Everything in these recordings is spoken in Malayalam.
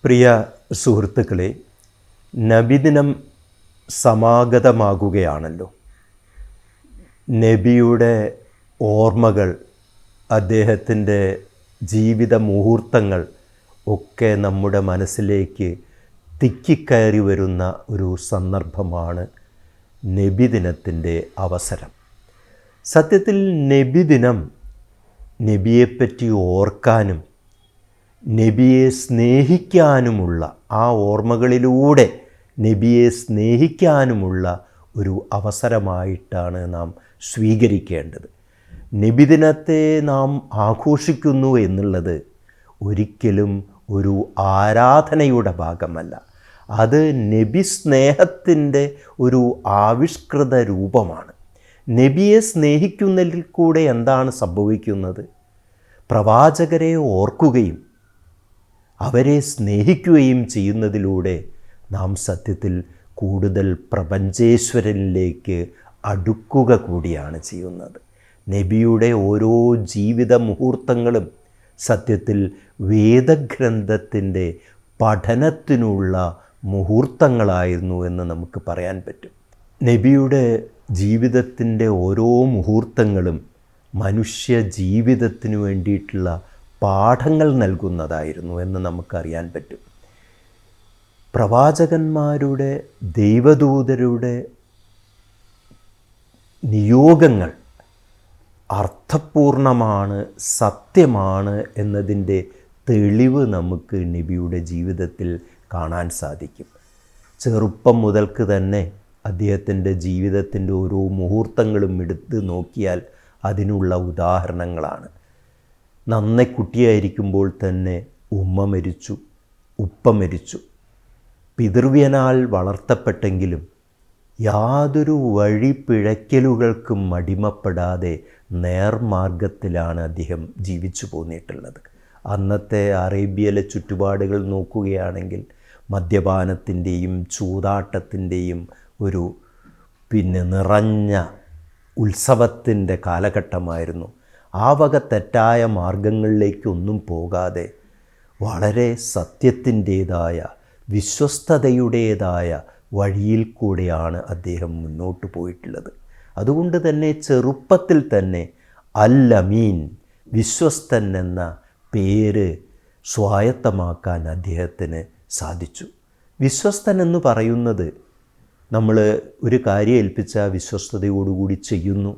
പ്രിയ സുഹൃത്തുക്കളെ, നബിദിനം സമാഗതമാകുകയാണല്ലോ. നബിയുടെ ഓർമ്മകൾ, അദ്ദേഹത്തിൻ്റെ ജീവിത മുഹൂർത്തങ്ങൾ ഒക്കെ നമ്മുടെ മനസ്സിലേക്ക് തിക്കിക്കയറി വരുന്ന ഒരു സന്ദർഭമാണ് നബിദിനത്തിൻ്റെ അവസരം. സത്യത്തിൽ നബിദിനം നബിയെപ്പറ്റി ഓർക്കാനും നബിയെ സ്നേഹിക്കാനുമുള്ള, ആ ഓർമ്മകളിലൂടെ നബിയെ സ്നേഹിക്കാനുമുള്ള ഒരു അവസരമായിട്ടാണ് നാം സ്വീകരിക്കേണ്ടത്. നബിദിനത്തെ നാം ആഘോഷിക്കുന്നു എന്നുള്ളത് ഒരിക്കലും ഒരു ആരാധനയുടെ ഭാഗമല്ല. അത് നബി സ്നേഹത്തിൻ്റെ ഒരു ആവിഷ്കൃത രൂപമാണ്. നബിയെ സ്നേഹിക്കുന്നതിൽ കൂടെ എന്താണ് സംഭവിക്കുന്നത്? പ്രവാചകരെ ഓർക്കുകയും അവരെ സ്നേഹിക്കുകയും ചെയ്യുന്നതിലൂടെ നാം സത്യത്തിൽ കൂടുതൽ പ്രപഞ്ചേശ്വരനിലേക്ക് അടുക്കുക കൂടിയാണ് ചെയ്യുന്നത്. നബിയുടെ ഓരോ ജീവിത മുഹൂർത്തങ്ങളും സത്യത്തിൽ വേദഗ്രന്ഥത്തിൻ്റെ പഠനത്തിനുള്ള മുഹൂർത്തങ്ങളായിരുന്നു എന്ന് നമുക്ക് പറയാൻ പറ്റും. നബിയുടെ ജീവിതത്തിൻ്റെ ഓരോ മുഹൂർത്തങ്ങളും മനുഷ്യ ജീവിതത്തിന് വേണ്ടിയിട്ടുള്ള പാഠങ്ങൾ നൽകുന്നതായിരുന്നു എന്ന് നമുക്കറിയാൻ പറ്റും. പ്രവാചകന്മാരുടെ, ദൈവദൂതരുടെ നിയോഗങ്ങൾ അർത്ഥപൂർണമാണ്, സത്യമാണ് എന്നതിൻ്റെ തെളിവ് നമുക്ക് നബിയുടെ ജീവിതത്തിൽ കാണാൻ സാധിക്കും. ചെറുപ്പം മുതൽക്ക് തന്നെ അദ്ദേഹത്തിൻ്റെ ജീവിതത്തിൻ്റെ ഓരോ മുഹൂർത്തങ്ങളും എടുത്ത് നോക്കിയാൽ അതിനുള്ള ഉദാഹരണങ്ങളാണ്. നന്നേ കുട്ടിയായിരിക്കുമ്പോൾ തന്നെ ഉമ്മ മരിച്ചു, ഉപ്പ മരിച്ചു. പിതൃവ്യനാൽ വളർത്തപ്പെട്ടെങ്കിലും യാതൊരു വഴി പിഴയ്ക്കലുകൾക്കും അടിമപ്പെടാതെ നേർമാർഗത്തിലാണ് അദ്ദേഹം ജീവിച്ചു പോന്നിട്ടുള്ളത്. അന്നത്തെ അറേബ്യയിലെ ചുറ്റുപാടുകൾ നോക്കുകയാണെങ്കിൽ മദ്യപാനത്തിൻ്റെയും ചൂതാട്ടത്തിൻ്റെയും ഒരു നിറഞ്ഞ ഉത്സവത്തിൻ്റെ കാലഘട്ടമായിരുന്നു. ആ വക തെറ്റായ മാർഗങ്ങളിലേക്കൊന്നും പോകാതെ വളരെ സത്യത്തിൻ്റേതായ, വിശ്വസ്തതയുടേതായ വഴിയിൽ കൂടെയാണ് അദ്ദേഹം മുന്നോട്ട് പോയിട്ടുള്ളത്. അതുകൊണ്ട് തന്നെ ചെറുപ്പത്തിൽ തന്നെ അൽ അമീൻ, വിശ്വസ്തൻ എന്ന പേര് സ്വായത്തമാക്കാൻ അദ്ദേഹത്തിന് സാധിച്ചു. വിശ്വസ്തൻ എന്ന് പറയുന്നത് നമ്മൾ ഒരു കാര്യം ഏൽപ്പിച്ച വിശ്വസ്തയോടുകൂടി ചെയ്യുന്നു,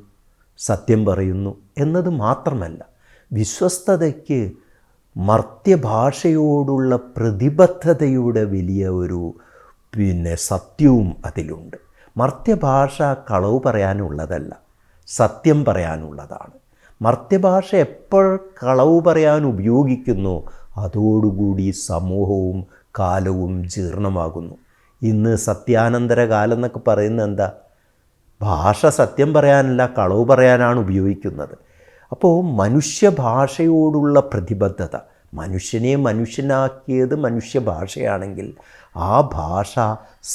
സത്യം പറയുന്നു എന്നത് മാത്രമല്ല, വിശ്വസ്തതയ്ക്ക് മർത്യഭാഷയോടുള്ള പ്രതിബദ്ധതയുടെ വലിയ ഒരു സത്യവും അതിലുണ്ട്. മർത്യഭാഷ കളവ് പറയാനുള്ളതല്ല, സത്യം പറയാനുള്ളതാണ്. മർത്യഭാഷ എപ്പോൾ കളവ് പറയാൻ ഉപയോഗിക്കുന്നോ അതോടുകൂടി സമൂഹവും കാലവും ജീർണമാകുന്നു. ഇന്ന് സത്യാനന്തര കാലം എന്നൊക്കെ പറയുന്നത് എന്താ? ഭാഷ സത്യം പറയാനല്ല, കളവ് പറയാനാണ് ഉപയോഗിക്കുന്നത്. അപ്പോൾ മനുഷ്യഭാഷയോടുള്ള പ്രതിബദ്ധത, മനുഷ്യനെ മനുഷ്യനാക്കിയത് മനുഷ്യഭാഷയാണെങ്കിൽ ആ ഭാഷ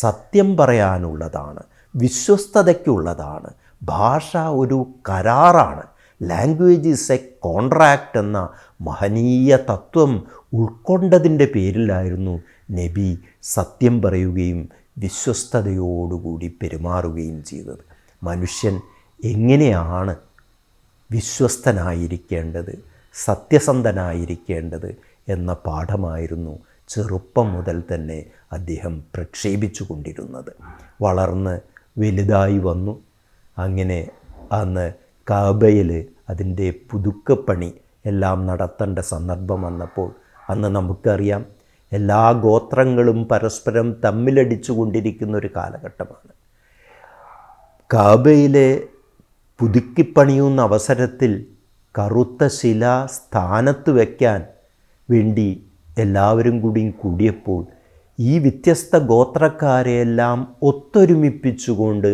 സത്യം പറയാനുള്ളതാണ്, വിശ്വസ്തതയ്ക്കുള്ളതാണ്. ഭാഷ ഒരു കരാറാണ്. ലാംഗ്വേജ് ഈസ് എ കോൺട്രാക്റ്റ് എന്ന മഹനീയ തത്വം ഉൾക്കൊണ്ടതിൻ്റെ പേരിലായിരുന്നു നബി സത്യം പറയുകയും വിശ്വസ്തതയോടുകൂടി പെരുമാറുകയും ചെയ്തത്. മനുഷ്യൻ എങ്ങനെയാണ് വിശ്വസ്തനായിരിക്കേണ്ടത്, സത്യസന്ധനായിരിക്കേണ്ടത് എന്ന പാഠമായിരുന്നു ചെറുപ്പം മുതൽ തന്നെ അദ്ദേഹം പ്രക്ഷേപിച്ചു കൊണ്ടിരുന്നത്. വളർന്ന് വലുതായി വന്നു. അങ്ങനെ അന്ന് കാബയിൽ അതിൻ്റെ പുതുക്കപ്പണി എല്ലാം നടത്തേണ്ട സന്ദർഭം വന്നപ്പോൾ, അന്ന് നമുക്കറിയാം എല്ലാ ഗോത്രങ്ങളും പരസ്പരം തമ്മിലടിച്ചു കൊണ്ടിരിക്കുന്ന ഒരു കാലഘട്ടമാണ്. കാബയിലെ പുതുക്കിപ്പണിയുന്ന അവസരത്തിൽ കറുത്ത ശില സ്ഥാനത്ത് വയ്ക്കാൻ വേണ്ടി എല്ലാവരും കൂടിയപ്പോൾ ഈ വ്യത്യസ്ത ഗോത്രക്കാരെയെല്ലാം ഒത്തൊരുമിപ്പിച്ചുകൊണ്ട്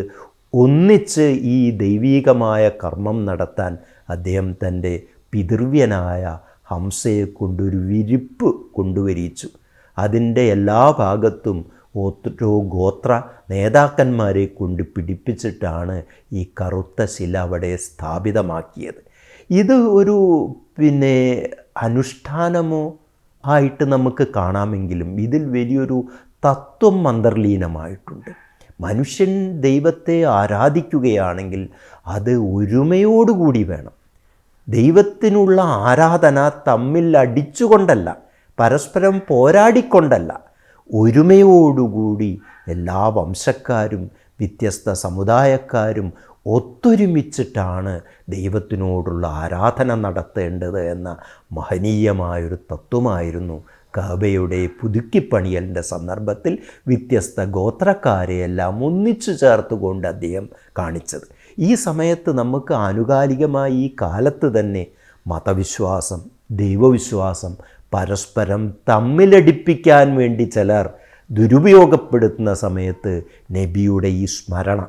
ഒന്നിച്ച് ഈ ദൈവീകമായ കർമ്മം നടത്താൻ അദ്ദേഹം തൻ്റെ പിതൃവ്യനായ ഹംസയെ കൊണ്ടൊരു വിരിപ്പ് കൊണ്ടുവരിച്ചു. അതിൻ്റെ എല്ലാ ഭാഗത്തും ഓരോ ഗോത്ര നേതാക്കന്മാരെ കൊണ്ട് പിടിപ്പിച്ചിട്ടാണ് ഈ കറുത്ത ശില അവിടെ സ്ഥാപിതമാക്കിയത്. ഇത് ഒരു അനുഷ്ഠാനമോ ആയിട്ട് നമുക്ക് കാണാമെങ്കിലും ഇതിൽ വലിയൊരു തത്വം അന്തർലീനമായിട്ടുണ്ട്. മനുഷ്യൻ ദൈവത്തെ ആരാധിക്കുകയാണെങ്കിൽ അത് ഒരുമയോടുകൂടി വേണം. ദൈവത്തിനുള്ള ആരാധന തമ്മിൽ അടിച്ചുകൊണ്ടല്ല, പരസ്പരം പോരാടിക്കൊണ്ടല്ല, ഒരുമയോടുകൂടി എല്ലാ വംശക്കാരും വ്യത്യസ്ത സമുദായക്കാരും ഒത്തൊരുമിച്ചിട്ടാണ് ദൈവത്തിനോടുള്ള ആരാധന നടത്തേണ്ടത് എന്ന മഹനീയമായൊരു തത്വമായിരുന്നു കഅബയുടെ പുതുക്കിപ്പണിയലിൻ്റെ സന്ദർഭത്തിൽ വ്യത്യസ്ത ഗോത്രക്കാരെയെല്ലാം ഒന്നിച്ചു ചേർത്തുകൊണ്ട് അദ്ദേഹം കാണിച്ചത്. ഈ സമയത്ത് നമുക്ക് ആനുകാലികമായി ഈ കാലത്ത് തന്നെ മതവിശ്വാസം, ദൈവവിശ്വാസം പരസ്പരം തമ്മിലടിപ്പിക്കാൻ വേണ്ടി ചിലർ ദുരുപയോഗപ്പെടുത്തുന്ന സമയത്ത് നബിയുടെ ഈ സ്മരണ,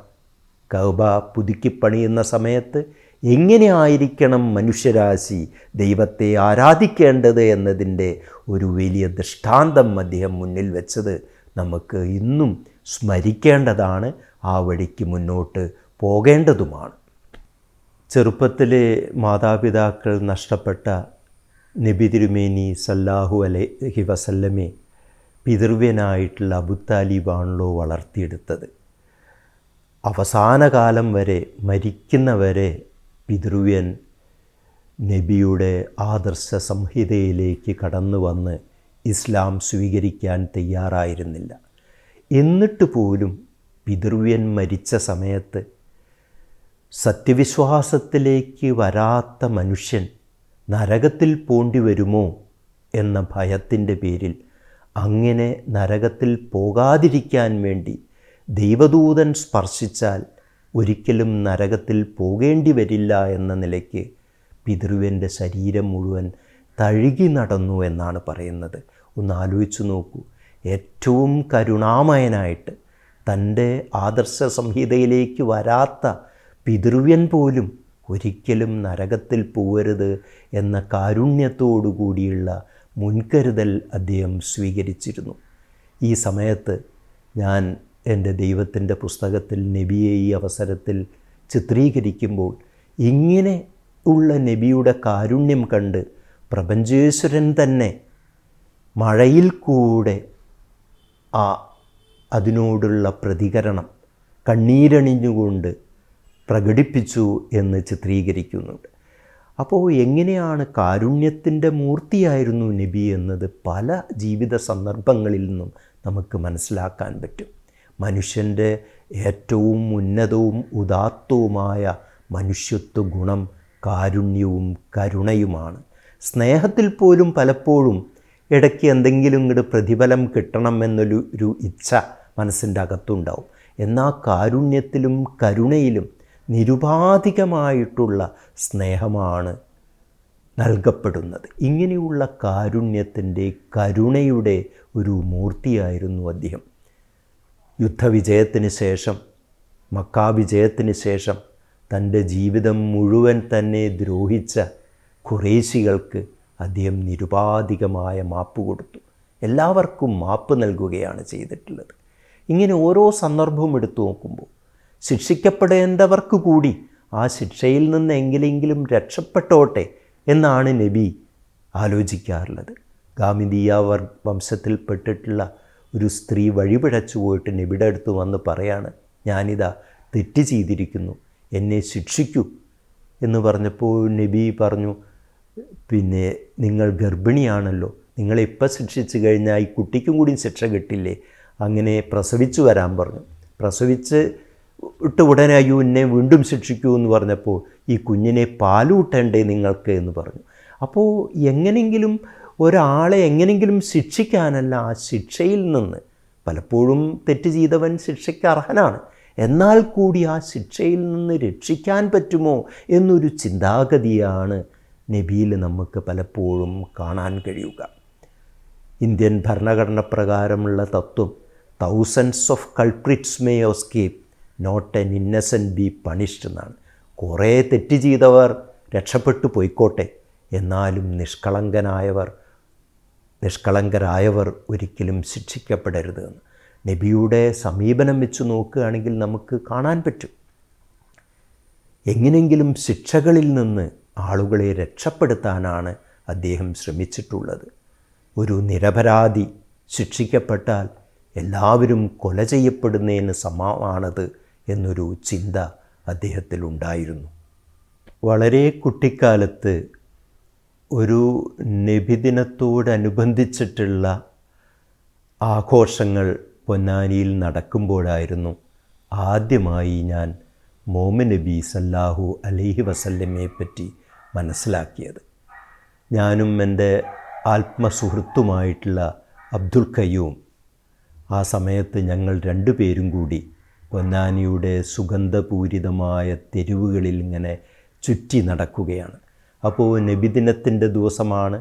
കഅബ പുതുക്കിപ്പണിയുന്ന സമയത്ത് എങ്ങനെ ആയിരിക്കണം മനുഷ്യരാശി ദൈവത്തെ ആരാധിക്കേണ്ടത് എന്നതിൻ്റെ ഒരു വലിയ ദൃഷ്ടാന്തം അദ്ദേഹം മുന്നിൽ വെച്ചത് നമുക്ക് ഇന്നും സ്മരിക്കേണ്ടതാണ്, ആ വഴിക്ക് മുന്നോട്ട് പോകേണ്ടതുമാണ്. ചെറുപ്പത്തിലെ മാതാപിതാക്കൾ നഷ്ടപ്പെട്ട നബി തിരുമേനി സല്ലല്ലാഹു അലൈഹി വസല്ലമെ പിതൃവ്യനായിട്ടുള്ള അബൂതാലിബാണല്ലോ വളർത്തിയെടുത്തത്. അവസാന കാലം വരെ, മരിക്കുന്നവരെ പിതൃവ്യൻ നബിയുടെ ആദർശ സംഹിതയിലേക്ക് കടന്നു വന്ന് ഇസ്ലാം സ്വീകരിക്കാൻ തയ്യാറായിരുന്നില്ല. എന്നിട്ട് പോലും പിതൃവ്യൻ മരിച്ച സമയത്ത് സത്യവിശ്വാസത്തിലേക്ക് വരാത്ത മനുഷ്യൻ നരകത്തിൽ പോണ്ടി വരുമോ എന്ന ഭയത്തിൻ്റെ പേരിൽ അങ്ങനെ നരകത്തിൽ പോകാതിരിക്കാൻ വേണ്ടി ദൈവദൂതൻ സ്പർശിച്ചാൽ ഒരിക്കലും നരകത്തിൽ പോകേണ്ടി വരില്ല എന്ന നിലയ്ക്ക് പിതൃവ്യൻ്റെ ശരീരം മുഴുവൻ തഴുകി നടന്നു എന്നാണ് പറയുന്നത്. ഒന്ന് ആലോചിച്ചു നോക്കൂ, ഏറ്റവും കരുണാമയനായിട്ട് തൻ്റെ ആദർശ സംഹിതയിലേക്ക് വരാത്ത പിതൃവ്യൻ പോലും ഒരിക്കലും നരകത്തിൽ പോകരുത് എന്ന കാരുണ്യത്തോടു കൂടിയുള്ള മുൻകരുതൽ അദ്ദേഹം സ്വീകരിച്ചിരുന്നു. ഈ സമയത്ത് ഞാൻ എൻ്റെ ദൈവത്തിൻ്റെ പുസ്തകത്തിൽ നബിയെ ഈ അവസരത്തിൽ ചിത്രീകരിക്കുമ്പോൾ ഇങ്ങനെ ഉള്ള നബിയുടെ കാരുണ്യം കണ്ട് പ്രപഞ്ചേശ്വരൻ തന്നെ മഴയിൽ കൂടെ അതിനോടുള്ള പ്രതികരണം കണ്ണീരണിഞ്ഞുകൊണ്ട് പ്രകടിപ്പിച്ചു എന്ന് ചിത്രീകരിക്കുന്നുണ്ട്. അപ്പോൾ എങ്ങനെയാണ് കാരുണ്യത്തിൻ്റെ മൂർത്തിയായിരുന്നു നബി എന്നത് പല ജീവിത സന്ദർഭങ്ങളിൽ നിന്നും നമുക്ക് മനസ്സിലാക്കാൻ പറ്റും. മനുഷ്യൻ്റെ ഏറ്റവും ഉന്നതവും ഉദാത്തവുമായ മനുഷ്യത്വ ഗുണം കാരുണ്യവും കരുണയുമാണ്. സ്നേഹത്തിൽ പോലും പലപ്പോഴും ഇടയ്ക്ക് എന്തെങ്കിലും ഇങ്ങോട്ട് പ്രതിഫലം കിട്ടണം എന്നൊരു ഇച്ഛ മനസ്സിൻ്റെ അകത്തുണ്ടാവും. എന്നാൽ കാരുണ്യത്തിലും കരുണയിലും നിരുപാധികമായിട്ടുള്ള സ്നേഹമാണ് നൽകപ്പെടുന്നത്. ഇങ്ങനെയുള്ള കാരുണ്യത്തിൻ്റെ, കരുണയുടെ ഒരു മൂർത്തിയായിരുന്നു അദ്ദേഹം. യുദ്ധവിജയത്തിന് ശേഷം, മക്കാ വിജയത്തിന് ശേഷം തൻ്റെ ജീവിതം മുഴുവൻ തന്നെ ദ്രോഹിച്ച ഖുറൈശികൾക്ക് അദ്ദേഹം നിരുപാധികമായ മാപ്പ് കൊടുത്തു. എല്ലാവർക്കും മാപ്പ് നൽകുകയാണ് ചെയ്തിട്ടുള്ളത്. ഇങ്ങനെ ഓരോ സന്ദർഭവും എടുത്തു നോക്കുമ്പോൾ ശിക്ഷിക്കപ്പെടേണ്ടവർക്ക് കൂടി ആ ശിക്ഷയിൽ നിന്ന് എങ്ങനെയെങ്കിലും രക്ഷപ്പെട്ടോട്ടെ എന്നാണ് നബി ആലോചിക്കാറുള്ളത്. ഗാമിദീയ വംശത്തിൽപ്പെട്ടിട്ടുള്ള ഒരു സ്ത്രീ വഴിപിഴച്ചു പോയിട്ട് നബിയുടെ അടുത്ത് വന്ന് പറയാണ്, ഞാനിതാ തെറ്റ് ചെയ്തിരിക്കുന്നു, എന്നെ ശിക്ഷിക്കൂ എന്ന് പറഞ്ഞപ്പോൾ നബി പറഞ്ഞു, പിന്നെ നിങ്ങൾ ഗർഭിണിയാണല്ലോ, നിങ്ങളെ ഇപ്പം ശിക്ഷിച്ചു കഴിഞ്ഞാൽ ഈ കുട്ടിക്കും കൂടി ശിക്ഷ കിട്ടില്ലേ, അങ്ങനെ പ്രസവിച്ചു വരാൻ പറഞ്ഞു. പ്രസവിച്ച് ഇട്ട് ഉടനെ അയ്യോ എന്നെ വീണ്ടും ശിക്ഷിക്കൂ എന്ന് പറഞ്ഞപ്പോൾ ഈ കുഞ്ഞിനെ പാലൂട്ടണ്ടേ നിങ്ങൾക്ക് എന്ന് പറഞ്ഞു. അപ്പോൾ എങ്ങനെയെങ്കിലും ഒരാളെ എങ്ങനെയെങ്കിലും ശിക്ഷിക്കാനല്ല, ആ ശിക്ഷയിൽ നിന്ന്, പലപ്പോഴും തെറ്റ് ചെയ്തവൻ ശിക്ഷയ്ക്ക് അർഹനാണ്, എന്നാൽ കൂടി ആ ശിക്ഷയിൽ നിന്ന് രക്ഷിക്കാൻ പറ്റുമോ എന്നൊരു ചിന്താഗതിയാണ് നബിയിൽ നമുക്ക് പലപ്പോഴും കാണാൻ കഴിയുക. ഇന്ത്യൻ ഭരണഘടന പ്രകാരമുള്ള തത്വം thousands of culprits may escape, not an innocent be punished എന്നാണ്. കുറേ തെറ്റ് ചെയ്തവർ രക്ഷപ്പെട്ടു പോയിക്കോട്ടെ, എന്നാലും നിഷ്കളങ്കരായവർ ഒരിക്കലും ശിക്ഷിക്കപ്പെടരുത് എന്ന് നബിയുടെ സമീപനം വെച്ച് നോക്കുകയാണെങ്കിൽ നമുക്ക് കാണാൻ പറ്റും. എങ്ങനെയെങ്കിലും ശിക്ഷകളിൽ നിന്ന് ആളുകളെ രക്ഷപ്പെടുത്താനാണ് അദ്ദേഹം ശ്രമിച്ചിട്ടുള്ളത്. ഒരു നിരപരാധി ശിക്ഷിക്കപ്പെട്ടാൽ എല്ലാവരും കൊല ചെയ്യപ്പെടുന്നതിന് സമമാണത് എന്നൊരു ചിന്ത അദ്ദേഹത്തിലുണ്ടായിരുന്നു. വളരെ കുട്ടിക്കാലത്ത് ഒരു നബിദിനത്തോടനുബന്ധിച്ചിട്ടുള്ള ആഘോഷങ്ങൾ പൊന്നാനിയിൽ നടക്കുമ്പോഴായിരുന്നു ആദ്യമായി ഞാൻ മുഹമ്മദ് നബി സല്ലല്ലാഹു അലൈഹി വസല്ലമയെ പറ്റി മനസ്സിലാക്കിയത്. ഞാനും എൻ്റെ ആത്മസുഹൃത്തുമായിട്ടുള്ള അബ്ദുൽ ഖയ്യൂം ആ സമയത്ത് ഞങ്ങൾ രണ്ടുപേരും കൂടി പൊന്നാനിയുടെ സുഗന്ധപൂരിതമായ തെരുവുകളിൽ ഇങ്ങനെ ചുറ്റി നടക്കുകയാണ്. അപ്പോൾ നബിദിനത്തിൻ്റെ ദിവസമാണ്.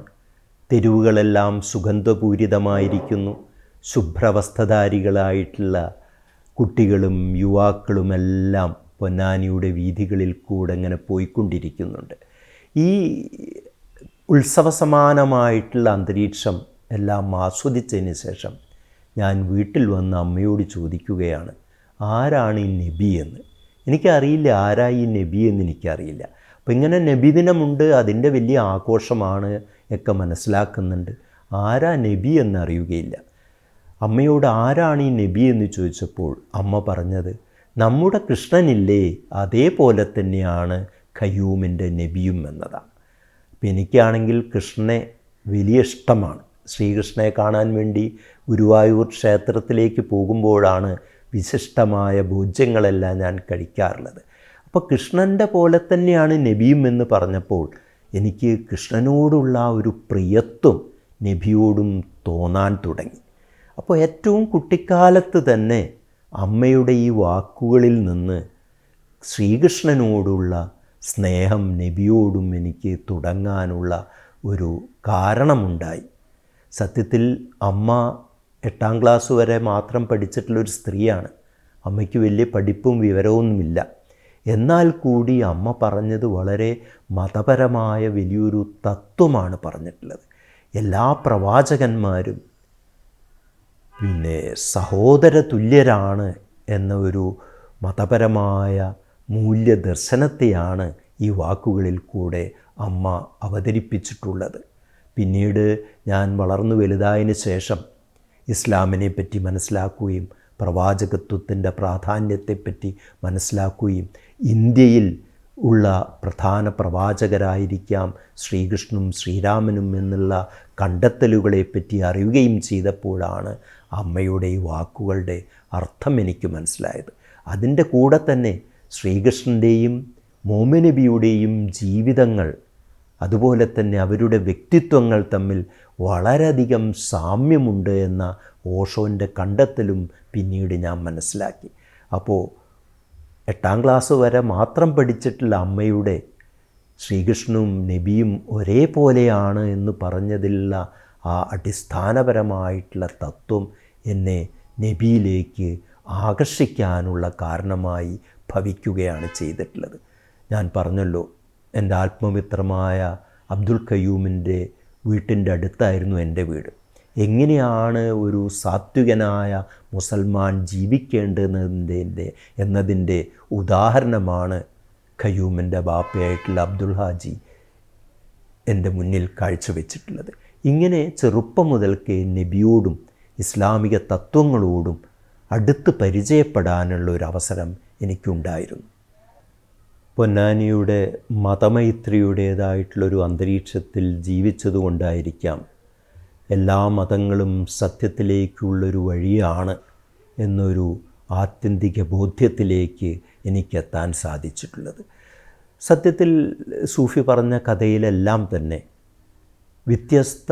തെരുവുകളെല്ലാം സുഗന്ധപൂരിതമായിരിക്കുന്നു. ശുഭ്രവസ്ത്രധാരികളായിട്ടുള്ള കുട്ടികളും യുവാക്കളുമെല്ലാം പൊന്നാനിയുടെ വീഥികളിൽ കൂടെ ഇങ്ങനെ പോയിക്കൊണ്ടിരിക്കുന്നുണ്ട്. ഈ ഉത്സവസമാനമായിട്ടുള്ള അന്തരീക്ഷം എല്ലാം ആസ്വദിച്ചതിന് ശേഷം ഞാൻ വീട്ടിൽ വന്ന് അമ്മയോട് ചോദിക്കുകയാണ്, ആരാണ് ഈ നബി എന്ന്. എനിക്കറിയില്ല ആരാ ഈ നബി എന്ന് എനിക്കറിയില്ല. അപ്പോൾ ഇങ്ങനെ നബിദിനമുണ്ട്, അതിൻ്റെ വലിയ ആഘോഷമാണ് ഒക്കെ മനസ്സിലാക്കുന്നുണ്ട്. ആരാ നബി എന്നറിയുകയില്ല. അമ്മയോട് ആരാണ് ഈ നബി എന്ന് ചോദിച്ചപ്പോൾ അമ്മ പറഞ്ഞത്, നമ്മുടെ കൃഷ്ണനില്ലേ അതേപോലെ തന്നെയാണ് ഖയ്യൂമിൻ്റെ നബിയും എന്നതാണ്. അപ്പോൾ എനിക്കാണെങ്കിൽ കൃഷ്ണനെ വലിയ ഇഷ്ടമാണ്. ശ്രീകൃഷ്ണനെ കാണാൻ വേണ്ടി ഗുരുവായൂർ ക്ഷേത്രത്തിലേക്ക് പോകുമ്പോഴാണ് വിശിഷ്ടമായ ഭോജ്യങ്ങളെല്ലാം ഞാൻ കഴിക്കാറുള്ളത്. അപ്പോൾ കൃഷ്ണൻ്റെ പോലെ തന്നെയാണ് നബിയും എന്ന് പറഞ്ഞപ്പോൾ എനിക്ക് കൃഷ്ണനോടുള്ള ഒരു പ്രിയത്വം നബിയോടും തോന്നാൻ തുടങ്ങി. അപ്പോൾ ഏറ്റവും കുട്ടിക്കാലത്ത് തന്നെ അമ്മയുടെ ഈ വാക്കുകളിൽ നിന്ന് ശ്രീകൃഷ്ണനോടുള്ള സ്നേഹം നബിയോടും എനിക്ക് തുടങ്ങാനുള്ള ഒരു കാരണമുണ്ടായി. സത്യത്തിൽ അമ്മ 8ാം ക്ലാസ് വരെ മാത്രം പഠിച്ചിട്ടുള്ളൊരു സ്ത്രീയാണ്. അമ്മയ്ക്ക് വലിയ പഠിപ്പും വിവരമൊന്നുമില്ല. എന്നാൽ കൂടി അമ്മ പറഞ്ഞത് വളരെ മതപരമായ വലിയൊരു തത്വമാണ് പറഞ്ഞിട്ടുള്ളത്. എല്ലാ പ്രവാചകന്മാരും സഹോദര തുല്യരാണ് എന്ന ഒരു മതപരമായ മൂല്യദർശനത്തെയാണ് ഈ വാക്കുകളിൽ കൂടെ അമ്മ അവതരിപ്പിച്ചിട്ടുള്ളത്. പിന്നീട് ഞാൻ വളർന്നു വലുതായതിന് ശേഷം ഇസ്ലാമിനെ പറ്റി മനസ്സിലാക്കുകയും പ്രവാചകത്വത്തിൻ്റെ പ്രാധാന്യത്തെപ്പറ്റി മനസ്സിലാക്കുകയും ഇന്ത്യയിൽ ഉള്ള പ്രധാന പ്രവാചകരായിരിക്കാം ശ്രീകൃഷ്ണനും ശ്രീരാമനും എന്നുള്ള കണ്ടെത്തലുകളെപ്പറ്റി അറിയുകയും ചെയ്തപ്പോഴാണ് അമ്മയുടെ ഈ വാക്കുകളുടെ അർത്ഥം എനിക്ക് മനസ്സിലായത്. അതിൻ്റെ കൂടെ തന്നെ ശ്രീകൃഷ്ണൻ്റെയും മുഹമ്മദ് നബിയുടെയും ജീവിതങ്ങൾ, അതുപോലെ തന്നെ അവരുടെ വ്യക്തിത്വങ്ങൾ തമ്മിൽ വളരെയധികം സാമ്യമുണ്ട് എന്ന ഓഷോൻ്റെ കണ്ടെത്തലും പിന്നീട് ഞാൻ മനസ്സിലാക്കി. അപ്പോൾ 8ാം ക്ലാസ് വരെ മാത്രം പഠിച്ചിട്ടുള്ള അമ്മയുടെ ശ്രീകൃഷ്ണനും നബിയും ഒരേപോലെയാണ് എന്ന് പറഞ്ഞതിലുള്ള ആ അടിസ്ഥാനപരമായിട്ടുള്ള തത്വം എന്നെ നബിയിലേക്ക് ആകർഷിക്കാനുള്ള കാരണമായി ഭവിക്കുകയാണ് ചെയ്തിട്ടുള്ളത്. ഞാൻ പറഞ്ഞല്ലോ, എൻ്റെ ആത്മമിത്രമായ അബ്ദുൽ ഖയ്യൂമിൻ്റെ വീട്ടിൻ്റെ അടുത്തായിരുന്നു എൻ്റെ വീട്. എങ്ങനെയാണ് ഒരു സാത്വികനായ മുസൽമാൻ ജീവിക്കേണ്ടതിൻ്റെ ഉദാഹരണമാണ് ഖയ്യൂമിൻ്റെ ബാപ്പയായിട്ടുള്ള അബ്ദുൽ ഹാജി എൻ്റെ മുന്നിൽ കാഴ്ചവെച്ചിട്ടുള്ളത്. ഇങ്ങനെ ചെറുപ്പം മുതൽക്കേ നബിയോടും ഇസ്ലാമിക തത്വങ്ങളോടും അടുത്ത് പരിചയപ്പെടാനുള്ള ഒരു അവസരം എനിക്കുണ്ടായിരുന്നു. പൊന്നാനിയുടെ മതമൈത്രിയുടേതായിട്ടുള്ളൊരു അന്തരീക്ഷത്തിൽ ജീവിച്ചതുകൊണ്ടായിരിക്കാം എല്ലാ മതങ്ങളും സത്യത്തിലേക്കുള്ളൊരു വഴിയാണ് എന്നൊരു ആത്യന്തിക ബോധ്യത്തിലേക്ക് എനിക്കെത്താൻ സാധിച്ചിട്ടുള്ളത്. സത്യത്തിൽ സൂഫി പറഞ്ഞ കഥയിലെല്ലാം തന്നെ വ്യത്യസ്ത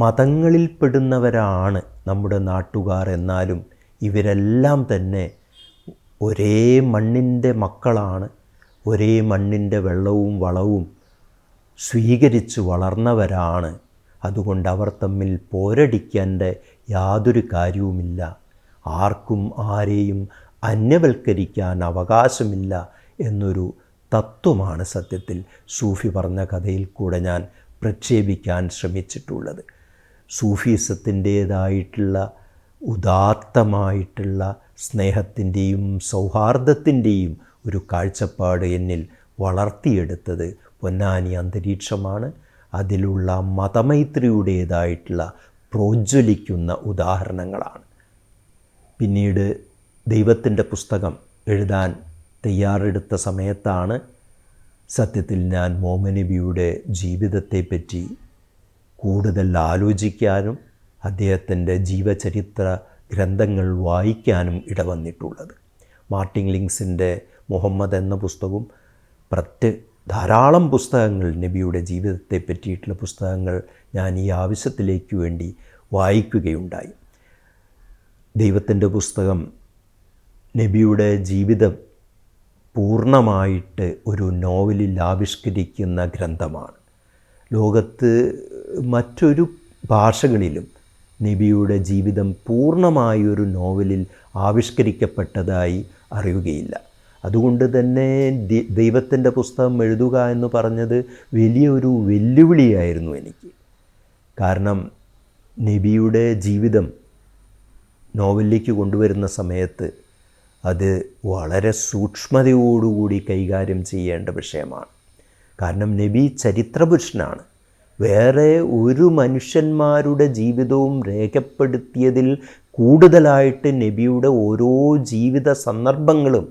മതങ്ങളിൽപ്പെടുന്നവരാണ് നമ്മുടെ നാട്ടുകാർ. എന്നാലും ഇവരെല്ലാം തന്നെ ഒരേ മണ്ണിൻ്റെ മക്കളാണ്. ഒരേ മണ്ണിൻ്റെ വെള്ളവും വളവും സ്വീകരിച്ച് വളർന്നവരാണ്. അതുകൊണ്ട് അവർ തമ്മിൽ പോരടിക്കേണ്ട യാതൊരു കാര്യവുമില്ല. ആർക്കും ആരെയും അന്യവൽക്കരിക്കാൻ അവകാശമില്ല എന്നൊരു തത്വമാണ് സത്യത്തിൽ സൂഫി പറഞ്ഞ കഥയിൽ കൂടെ ഞാൻ പ്രക്ഷേപിക്കാൻ ശ്രമിച്ചിട്ടുള്ളത്. സൂഫിസത്തിൻ്റേതായിട്ടുള്ള ഉദാത്തമായിട്ടുള്ള സ്നേഹത്തിൻ്റെയും സൗഹാർദ്ദത്തിൻ്റെയും ഒരു കാഴ്ചപ്പാട് എന്നിൽ വളർത്തിയെടുത്തത് പൊന്നാനി അന്തരീക്ഷമാണ്. അതിലുള്ള മതമൈത്രിയുടേതായിട്ടുള്ള പ്രോജ്വലിക്കുന്ന ഉദാഹരണങ്ങളാണ്. പിന്നീട് ദൈവത്തിൻ്റെ പുസ്തകം എഴുതാൻ തയ്യാറെടുത്ത സമയത്താണ് സത്യത്തിൽ ഞാൻ മുഹമ്മദ് നബിയുടെ ജീവിതത്തെപ്പറ്റി കൂടുതൽ ആലോചിക്കാനും അദ്ദേഹത്തിൻ്റെ ജീവചരിത്ര ഗ്രന്ഥങ്ങൾ വായിക്കാനും ഇടവന്നിട്ടുള്ളത്. മാർട്ടിൻ ലിങ്സിൻ്റെ മുഹമ്മദ് എന്ന പുസ്തകവും ധാരാളം പുസ്തകങ്ങൾ, നബിയുടെ ജീവിതത്തെ പറ്റിയിട്ടുള്ള പുസ്തകങ്ങൾ ഞാൻ ഈ ആവശ്യത്തിലേക്ക് വേണ്ടി വായിക്കുകയുണ്ടായി. ദൈവത്തിൻ്റെ പുസ്തകം നബിയുടെ ജീവിതം പൂർണ്ണമായിട്ട് ഒരു നോവലിൽ ആവിഷ്കരിക്കുന്ന ഗ്രന്ഥമാണ്. ലോകത്ത് മറ്റൊരു ഭാഷകളിലും നബിയുടെ ജീവിതം പൂർണ്ണമായി ഒരു നോവലിൽ ആവിഷ്കരിക്കപ്പെട്ടതായി അറിയുകയില്ല. അതുകൊണ്ട് തന്നെ ദൈവത്തിൻ്റെ പുസ്തകം എഴുതുക എന്ന് പറഞ്ഞത് വലിയൊരു വെല്ലുവിളിയായിരുന്നു എനിക്ക്. കാരണം നബിയുടെ ജീവിതം നോവലിലേക്ക് കൊണ്ടുവരുന്ന സമയത്ത് അത് വളരെ സൂക്ഷ്മതയോടുകൂടി കൈകാര്യം ചെയ്യേണ്ട വിഷയമാണ്. കാരണം നബി ചരിത്രപുരുഷനാണ്. വേറെ ഒരു മനുഷ്യന്മാരുടെ ജീവിതവും രേഖപ്പെടുത്തിയതിൽ കൂടുതലായിട്ട് നബിയുടെ ഓരോ ജീവിത സന്ദർഭങ്ങളും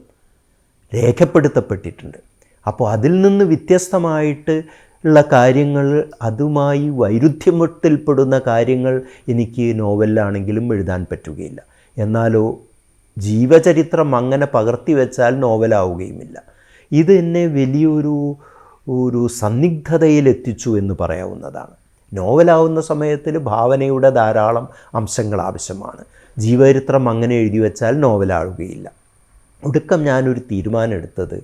രേഖപ്പെടുത്തപ്പെട്ടിട്ടുണ്ട്. അപ്പോൾ അതിൽ നിന്ന് വ്യത്യസ്തമായിട്ട് ഉള്ള കാര്യങ്ങൾ, അതുമായി വൈരുദ്ധ്യത്തിൽപ്പെടുന്ന കാര്യങ്ങൾ എനിക്ക് നോവലിലാണെങ്കിലും എഴുതാൻ പറ്റുകയില്ല. എന്നാലോ ജീവചരിത്രം അങ്ങനെ പകർത്തി വെച്ചാൽ നോവലാവുകയുമില്ല. ഇത് എന്നെ വലിയൊരു സന്നിഗ്ധതയിലെത്തിച്ചു എന്ന് പറയാവുന്നതാണ്. നോവലാവുന്ന സമയത്തിൽ ഭാവനയുടെ ധാരാളം അംശങ്ങൾ ആവശ്യമാണ്. ജീവചരിത്രം അങ്ങനെ എഴുതി വെച്ചാൽ നോവലാവുകയില്ല. ഒടുക്കം ഞാനൊരു തീരുമാനമെടുത്തത്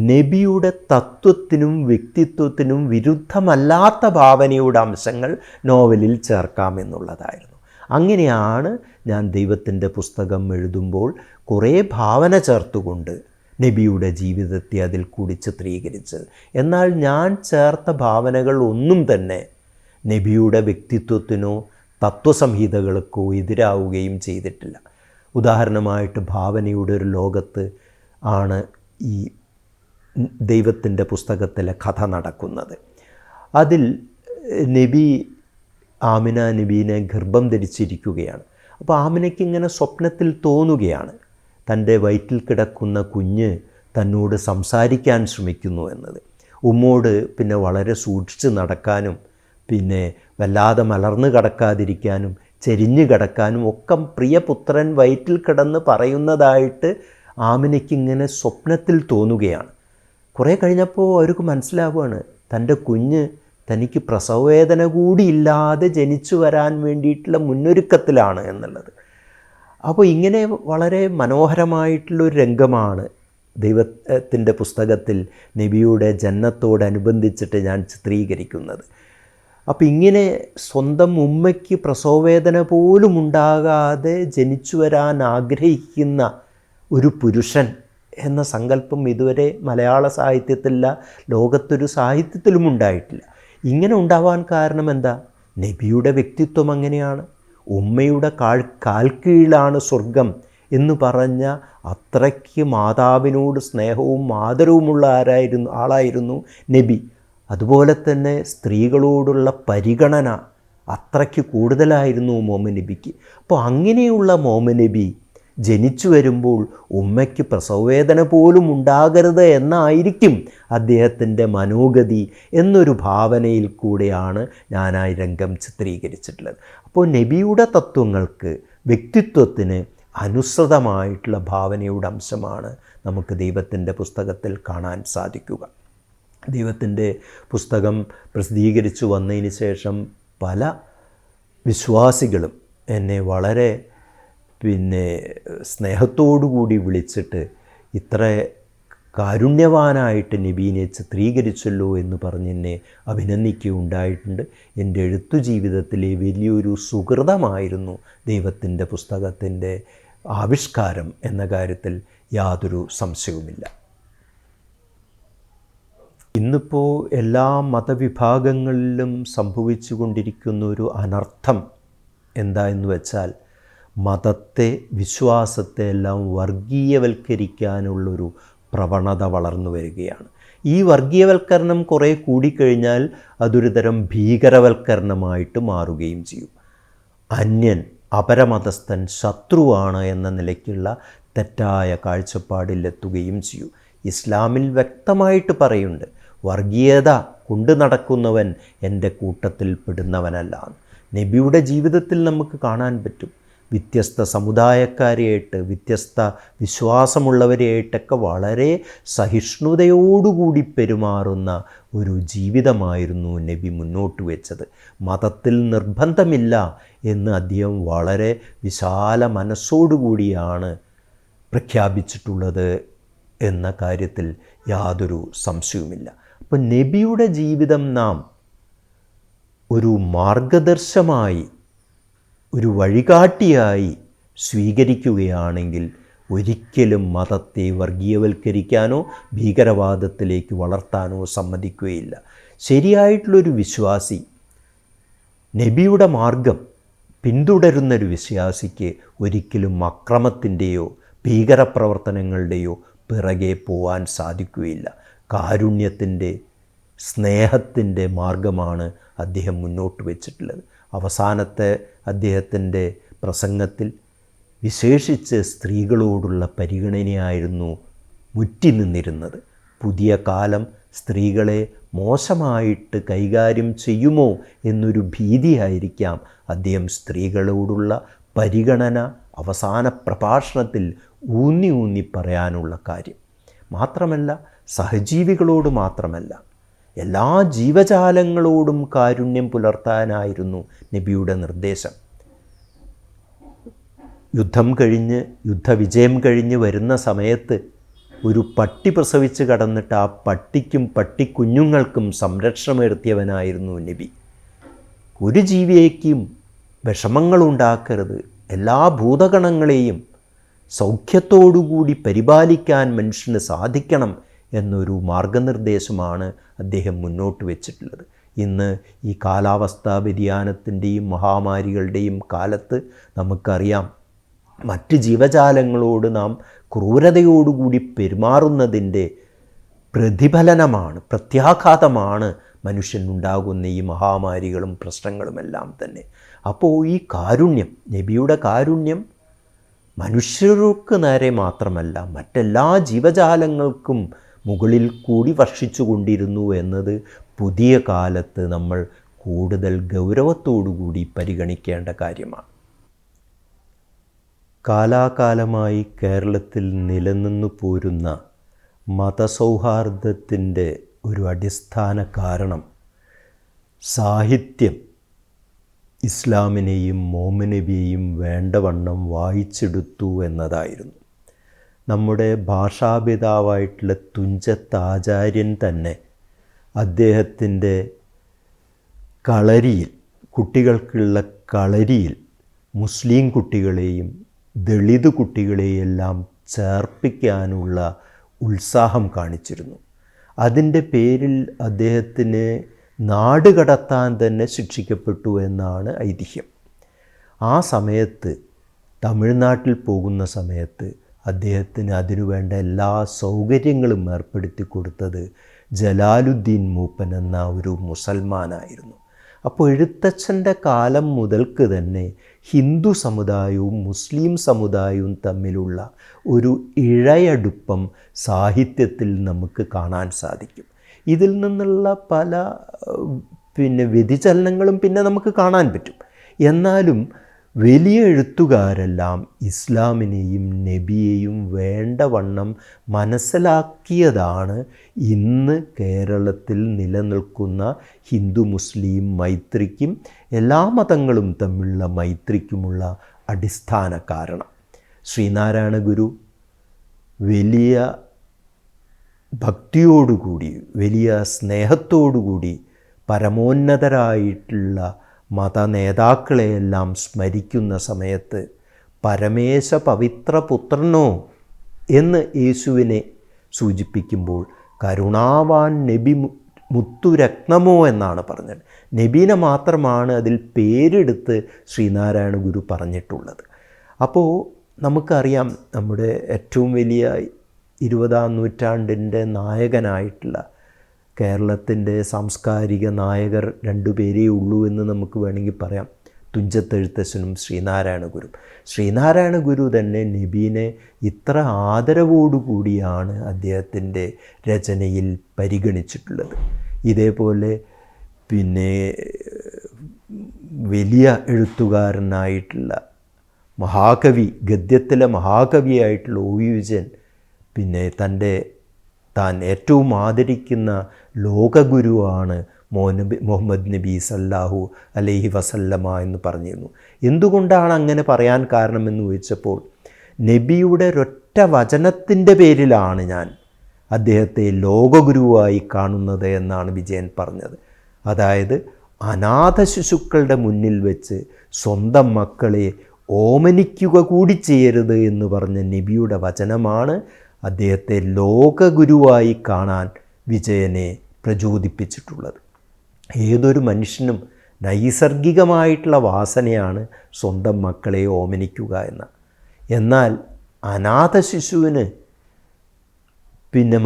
നബിയുടെ തത്വത്തിനും വ്യക്തിത്വത്തിനും വിരുദ്ധമല്ലാത്ത ഭാവനയുടെ അംശങ്ങൾ നോവലിൽ ചേർക്കാമെന്നുള്ളതായിരുന്നു. അങ്ങനെയാണ് ഞാൻ ദൈവത്തിൻ്റെ പുസ്തകം എഴുതുമ്പോൾ കുറേ ഭാവന ചേർത്തുകൊണ്ട് നബിയുടെ ജീവിതത്തെ അതിൽ കൂടി ചിത്രീകരിച്ചത്. എന്നാൽ ഞാൻ ചേർത്ത ഭാവനകൾ ഒന്നും തന്നെ നബിയുടെ വ്യക്തിത്വത്തിനോ തത്വസംഹിതകൾക്കോ എതിരാവുകയും ചെയ്തിട്ടില്ല. ഉദാഹരണമായിട്ട് ഭാവനയുടെ ഒരു ലോകത്ത് ആണ് ഈ ദൈവത്തിൻ്റെ പുസ്തകത്തിലെ കഥ നടക്കുന്നത്. അതിൽ നബി ആമിന നബീനെ ഗർഭം ധരിച്ചിരിക്കുകയാണ്. അപ്പോൾ ആമിനയ്ക്ക് ഇങ്ങനെ സ്വപ്നത്തിൽ തോന്നുകയാണ് തൻ്റെ വയറ്റിൽ കിടക്കുന്ന കുഞ്ഞ് തന്നോട് സംസാരിക്കാൻ ശ്രമിക്കുന്നു എന്നത്. ഉമ്മോട് പിന്നെ വളരെ സൂക്ഷിച്ച് നടക്കാനും പിന്നെ വല്ലാതെ മലർന്നു കിടക്കാതിരിക്കാനും ചെരിഞ്ഞു കിടക്കാനും ഒക്കെ പ്രിയപുത്രൻ വയറ്റിൽ കിടന്ന് പറയുന്നതായിട്ട് ആമിനയ്ക്കിങ്ങനെ സ്വപ്നത്തിൽ തോന്നുകയാണ്. കുറേ കഴിഞ്ഞപ്പോൾ അവർക്ക് മനസ്സിലാവുകയാണ് തൻ്റെ കുഞ്ഞ് തനിക്ക് പ്രസവവേദന കൂടി ഇല്ലാതെ ജനിച്ചു വരാൻ വേണ്ടിയിട്ടുള്ള മുന്നൊരുക്കത്തിലാണ് എന്നുള്ളത്. അപ്പോൾ ഇങ്ങനെ വളരെ മനോഹരമായിട്ടുള്ളൊരു രംഗമാണ് ദൈവത്തിൻ്റെ പുസ്തകത്തിൽ നബിയുടെ ജന്നത്തോടനുബന്ധിച്ചിട്ട് ഞാൻ ചിത്രീകരിക്കുന്നത്. അപ്പോൾ ഇങ്ങനെ സ്വന്തം ഉമ്മയ്ക്ക് പ്രസവവേദന പോലും ഉണ്ടാകാതെ ജനിച്ചു വരാൻ ആഗ്രഹിക്കുന്ന ഒരു പുരുഷൻ എന്ന സങ്കല്പം ഇതുവരെ മലയാള സാഹിത്യത്തിലല്ല, ലോകത്തൊരു സാഹിത്യത്തിലും ഉണ്ടായിട്ടില്ല. ഇങ്ങനെ ഉണ്ടാവാൻ കാരണം എന്താ? നബിയുടെ വ്യക്തിത്വം അങ്ങനെയാണ്. ഉമ്മയുടെ കാൽക്കീഴിലാണ് സ്വർഗം എന്ന് പറഞ്ഞ അത്രയ്ക്ക് മാതാവിനോട് സ്നേഹവും ആദരവുമുള്ള ആളായിരുന്നു നബി. അതുപോലെ തന്നെ സ്ത്രീകളോടുള്ള പരിഗണന അത്രയ്ക്ക് കൂടുതലായിരുന്നു മുഹമ്മദ് നബിക്ക്. അപ്പോൾ അങ്ങനെയുള്ള മുഹമ്മദ് നബി ജനിച്ചു വരുമ്പോൾ ഉമ്മയ്ക്ക് പ്രസവവേദന പോലും ഉണ്ടാകരുത് എന്നായിരിക്കും അദ്ദേഹത്തിൻ്റെ മനോഗതി എന്നൊരു ഭാവനയിൽ കൂടെയാണ് ഞാൻ ആ രംഗം ചിത്രീകരിച്ചിട്ടുള്ളത്. അപ്പോൾ നബിയുടെ തത്വങ്ങൾക്ക്, വ്യക്തിത്വത്തിന് അനുസൃതമായിട്ടുള്ള ഭാവനയുടെ അംശമാണ് നമുക്ക് ദൈവത്തിൻ്റെ പുസ്തകത്തിൽ കാണാൻ സാധിക്കുക. ദൈവത്തിൻ്റെ പുസ്തകം പ്രസിദ്ധീകരിച്ചു വന്നതിന് ശേഷം പല വിശ്വാസികളും എന്നെ വളരെ സ്നേഹത്തോടുകൂടി വിളിച്ചിട്ട് ഇത്ര കാരുണ്യവാനായിട്ട് നബീനെ ചിത്രീകരിച്ചല്ലോ എന്ന് പറഞ്ഞ് എന്നെ അഭിനന്ദിക്കുകയുണ്ടായിട്ടുണ്ട്. എൻ്റെ എഴുത്തു ജീവിതത്തിലെ വലിയൊരു സുഹൃതമായിരുന്നു ദൈവത്തിൻ്റെ പുസ്തകത്തിൻ്റെ ആവിഷ്കാരം എന്ന കാര്യത്തിൽ യാതൊരു സംശയവുമില്ല. ഇന്നിപ്പോൾ എല്ലാ മതവിഭാഗങ്ങളിലും സംഭവിച്ചു കൊണ്ടിരിക്കുന്ന ഒരു അനർത്ഥം എന്താ എന്ന് വെച്ചാൽ, മതത്തെ, വിശ്വാസത്തെ എല്ലാം വർഗീയവൽക്കരിക്കാനുള്ളൊരു പ്രവണത വളർന്നു വരികയാണ്. ഈ വർഗീയവൽക്കരണം കുറേ കൂടിക്കഴിഞ്ഞാൽ അതൊരു തരം ഭീകരവൽക്കരണമായിട്ട് മാറുകയും ചെയ്യും. അന്യൻ, അപരമതസ്ഥൻ ശത്രുവാണ് എന്ന നിലയ്ക്കുള്ള തെറ്റായ കാഴ്ചപ്പാടിലെത്തുകയും ചെയ്യും. ഇസ്ലാമിൽ വ്യക്തമായിട്ട് പറയുന്നുണ്ട്, വർഗീയത കൊണ്ടു നടക്കുന്നവൻ എൻ്റെ കൂട്ടത്തിൽ പെടുന്നവനല്ല. നബിയുടെ ജീവിതത്തിൽ നമുക്ക് കാണാൻ പറ്റും. വ്യത്യസ്ത സമുദായക്കാരെയായിട്ട്, വ്യത്യസ്ത വിശ്വാസമുള്ളവരെയായിട്ടൊക്കെ വളരെ സഹിഷ്ണുതയോടുകൂടി പെരുമാറുന്ന ഒരു ജീവിതമായിരുന്നു നബി മുന്നോട്ട് വെച്ചത്. മതത്തിൽ നിർബന്ധമില്ല എന്ന് അദ്ദേഹം വളരെ വിശാല മനസ്സോടുകൂടിയാണ് പ്രഖ്യാപിച്ചിട്ടുള്ളത് എന്ന കാര്യത്തിൽ യാതൊരു സംശയവുമില്ല. അപ്പോൾ നബിയുടെ ജീവിതം നാം ഒരു മാർഗദർശമായി, ഒരു വഴികാട്ടിയായി സ്വീകരിക്കുകയാണെങ്കിൽ ഒരിക്കലും മതത്തെ വർഗീയവൽക്കരിക്കാനോ ഭീകരവാദത്തിലേക്ക് വളർത്താനോ സമ്മതിക്കുകയില്ല. ശരിയായിട്ടുള്ളൊരു വിശ്വാസി, നബിയുടെ മാർഗം പിന്തുടരുന്നൊരു വിശ്വാസിക്ക് ഒരിക്കലും അക്രമത്തിൻ്റെയോ ഭീകരപ്രവർത്തനങ്ങളുടെയോ പിറകെ പോവാൻ സാധിക്കുകയില്ല. കാരുണ്യത്തിൻ്റെ, സ്നേഹത്തിൻ്റെ മാർഗമാണ് അദ്ദേഹം മുന്നോട്ട് വെച്ചിട്ടുള്ളത്. അവസാനത്തെ അദ്ദേഹത്തിൻ്റെ പ്രസംഗത്തിൽ വിശേഷിച്ച് സ്ത്രീകളോടുള്ള പരിഗണനയായിരുന്നു മുറ്റി നിന്നിരുന്നത്. പുതിയ കാലം സ്ത്രീകളെ മോശമായിട്ട് കൈകാര്യം ചെയ്യുമോ എന്നൊരു ഭീതിയായിരിക്കാം അദ്ദേഹം സ്ത്രീകളോടുള്ള പരിഗണന അവസാന പ്രഭാഷണത്തിൽ ഊന്നി പറയാനുള്ള കാര്യം. മാത്രമല്ല, സഹജീവികളോട് മാത്രമല്ല, എല്ലാ ജീവജാലങ്ങളോടും കാരുണ്യം പുലർത്താനായിരുന്നു നബിയുടെ നിർദ്ദേശം. യുദ്ധവിജയം കഴിഞ്ഞ് വരുന്ന സമയത്ത് ഒരു പട്ടി പ്രസവിച്ച് കടന്നിട്ട് ആ പട്ടിക്കും പട്ടിക്കുഞ്ഞുങ്ങൾക്കും സംരക്ഷണമേർത്തിയവനായിരുന്നു നബി. ഒരു ജീവിയേക്കും വിഷമങ്ങളുണ്ടാക്കരുത്, എല്ലാ ഭൂതഗണങ്ങളെയും സൗഖ്യത്തോടുകൂടി പരിപാലിക്കാൻ മനുഷ്യന് സാധിക്കണം എന്നൊരു മാർഗനിർദ്ദേശമാണ് അദ്ദേഹം മുന്നോട്ട് വെച്ചിട്ടുള്ളത്. ഇന്ന് ഈ കാലാവസ്ഥാ വ്യതിയാനത്തിൻ്റെയും മഹാമാരികളുടെയും കാലത്ത് നമുക്കറിയാം, മറ്റ് ജീവജാലങ്ങളോട് നാം ക്രൂരതയോടുകൂടി പെരുമാറുന്നതിൻ്റെ പ്രതിഫലനമാണ്, പ്രത്യാഘാതമാണ് മനുഷ്യനുണ്ടാകുന്ന ഈ മഹാമാരികളും പ്രശ്നങ്ങളുമെല്ലാം തന്നെ. അപ്പോൾ ഈ കാരുണ്യം, നബിയുടെ കാരുണ്യം മനുഷ്യർക്ക് നേരെ മാത്രമല്ല മറ്റെല്ലാ ജീവജാലങ്ങൾക്കും മുകളിൽ കൂടി വർഷിച്ചു കൊണ്ടിരുന്നു എന്നത് പുതിയ കാലത്ത് നമ്മൾ കൂടുതൽ ഗൗരവത്തോടുകൂടി പരിഗണിക്കേണ്ട കാര്യമാണ്. കാലാകാലമായി കേരളത്തിൽ നിലനിന്നു പോരുന്ന മതസൗഹാർദ്ദത്തിൻ്റെ ഒരു അടിസ്ഥാന കാരണം സാഹിത്യം ഇസ്ലാമിനെയും മുഹമ്മദ് നബിയെയും വേണ്ടവണ്ണം വായിച്ചെടുത്തു എന്നതായിരുന്നു. നമ്മുടെ ഭാഷാപിതാവായിട്ടുള്ള തുഞ്ചത്ത് ആചാര്യൻ തന്നെ അദ്ദേഹത്തിൻ്റെ കളരിയിൽ, കുട്ടികൾക്കുള്ള കളരിയിൽ മുസ്ലിം കുട്ടികളെയും ദളിത് കുട്ടികളെയെല്ലാം ചേർപ്പിക്കാനുള്ള ഉത്സാഹം കാണിച്ചിരുന്നു. അതിൻ്റെ പേരിൽ അദ്ദേഹത്തിന് നാട് കടത്താൻ തന്നെ ശിക്ഷിക്കപ്പെട്ടു എന്നാണ് ഐതിഹ്യം. ആ സമയത്ത് തമിഴ്നാട്ടിൽ പോകുന്ന സമയത്ത് അദ്ദേഹത്തിന് അതിനുവേണ്ട എല്ലാ സൗകര്യങ്ങളും ഏർപ്പെടുത്തി കൊടുത്തത് ജലാലുദ്ദീൻ മൂപ്പൻ എന്ന ഒരു മുസൽമാനായിരുന്നു. അപ്പോൾ എഴുത്തച്ഛൻ്റെ കാലം മുതൽക്ക് തന്നെ ഹിന്ദു സമുദായവും മുസ്ലിം സമുദായവും തമ്മിലുള്ള ഒരു ഇഴയടുപ്പം സാഹിത്യത്തിൽ നമുക്ക് കാണാൻ സാധിക്കും. ഇതിൽ നിന്നുള്ള പല വ്യതിചലനങ്ങളും നമുക്ക് കാണാൻ പറ്റും. എന്നാലും വലിയ എഴുത്തുകാരെല്ലാം ഇസ്ലാമിനെയും നബിയെയും വേണ്ടവണ്ണം മനസ്സിലാക്കിയതാണ് ഇന്ന് കേരളത്തിൽ നിലനിൽക്കുന്ന ഹിന്ദു മുസ്ലിം മൈത്രിക്കും എല്ലാ മതങ്ങളും തമ്മിലുള്ള മൈത്രിക്കുമുള്ള അടിസ്ഥാന കാരണം. ശ്രീനാരായണ ഗുരു വലിയ ഭക്തിയോടുകൂടി, വലിയ സ്നേഹത്തോടുകൂടി പരമോന്നതരായിട്ടുള്ള മതനേതാക്കളെയെല്ലാം സ്മരിക്കുന്ന സമയത്ത് പരമേശ പവിത്രപുത്രനോ എന്ന് യേശുവിനെ സൂചിപ്പിക്കുമ്പോൾ കരുണാവാൻ നബി മുത്തുരത്നമോ എന്നാണ് പറഞ്ഞത്. നബീനെ മാത്രമാണ് അതിൽ പേരെടുത്ത് ശ്രീനാരായണ ഗുരു പറഞ്ഞിട്ടുള്ളത്. അപ്പോൾ നമുക്കറിയാം, നമ്മുടെ ഏറ്റവും വലിയ 20-ാം നൂറ്റാണ്ടിൻ്റെ നായകനായിട്ടുള്ള കേരളത്തിൻ്റെ സാംസ്കാരിക നായകർ രണ്ടുപേരേ ഉള്ളൂ എന്ന് നമുക്ക് വേണമെങ്കിൽ പറയാം. തുഞ്ചത്തെഴുത്തച്ഛനും ശ്രീനാരായണ ഗുരു. ശ്രീനാരായണ ഗുരു തന്നെ നബീനെ ഇത്ര ആദരവോടുകൂടിയാണ് അദ്ദേഹത്തിൻ്റെ രചനയിൽ പരിഗണിച്ചിട്ടുള്ളത്. ഇതേപോലെ പിന്നെ വലിയ എഴുത്തുകാരനായിട്ടുള്ള മഹാകവി, ഗദ്യത്തിലെ മഹാകവിയായിട്ടുള്ള ഒ വി വിജയൻ പിന്നെ താൻ ഏറ്റവും ആദരിക്കുന്ന ലോകഗുരുവാണ് മുഹമ്മദ് നബി സല്ലല്ലാഹു അലൈഹി വസല്ലമ എന്ന് പറഞ്ഞിരുന്നു. എന്തുകൊണ്ടാണ് അങ്ങനെ പറയാൻ കാരണമെന്ന് ചോദിച്ചപ്പോൾ, നബിയുടെ ഒരൊറ്റ വചനത്തിൻ്റെ പേരിലാണ് ഞാൻ അദ്ദേഹത്തെ ലോകഗുരുവായി കാണുന്നത് എന്നാണ് വിജയൻ പറഞ്ഞത്. അതായത് അനാഥ ശിശുക്കളുടെ മുന്നിൽ വെച്ച് സ്വന്തം മക്കളെ ഓമനിക്കുക കൂടി ചെയ്യരുത് എന്ന് പറഞ്ഞ നബിയുടെ വചനമാണ് അദ്ദേഹത്തെ ലോകഗുരുവായി കാണാൻ വിജയനെ പ്രചോദിപ്പിച്ചിട്ടുള്ളത്. ഏതൊരു മനുഷ്യനും നൈസർഗികമായിട്ടുള്ള വാസനയാണ് സ്വന്തം മക്കളെ ഓമനിക്കുക എന്ന. എന്നാൽ അനാഥ ശിശുവിന് പിന്നെ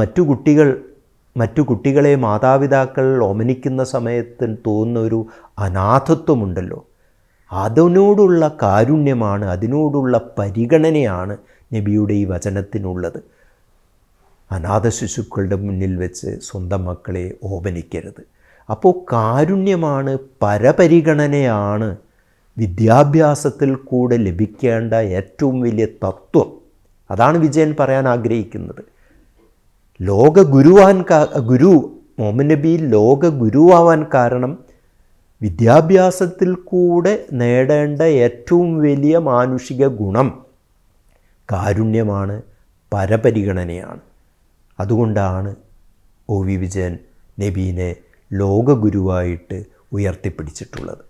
മറ്റു കുട്ടികളെ മാതാപിതാക്കൾ ഓമനിക്കുന്ന സമയത്ത് തോന്നുന്ന ഒരു അനാഥത്വമുണ്ടല്ലോ, അതിനോടുള്ള കാരുണ്യമാണ്, അതിനോടുള്ള പരിഗണനയാണ് നബിയുടെ ഈ വചനത്തിനുള്ളത്. അനാഥ ശിശുക്കളുടെ മുന്നിൽ വെച്ച് സ്വന്തം മക്കളെ ഓമനിക്കരുത്. അപ്പോൾ കാരുണ്യമാണ്, പരപരിഗണനയാണ് വിദ്യാഭ്യാസത്തിൽ കൂടെ ലഭിക്കേണ്ട ഏറ്റവും വലിയ തത്വം. അതാണ് വിജയൻ പറയാൻ ആഗ്രഹിക്കുന്നത്. മുഹമ്മദ് നബി ലോക ഗുരുവാവാൻ കാരണം വിദ്യാഭ്യാസത്തിൽ കൂടെ നേടേണ്ട ഏറ്റവും വലിയ മാനുഷിക ഗുണം കാരുണ്യമാണ്, പരപരിഗണനയാണ്. അതുകൊണ്ടാണ് ഒ വി വിജയൻ നബീനെ ലോകഗുരുവായിട്ട് ഉയർത്തിപ്പിടിച്ചിട്ടുള്ളത്.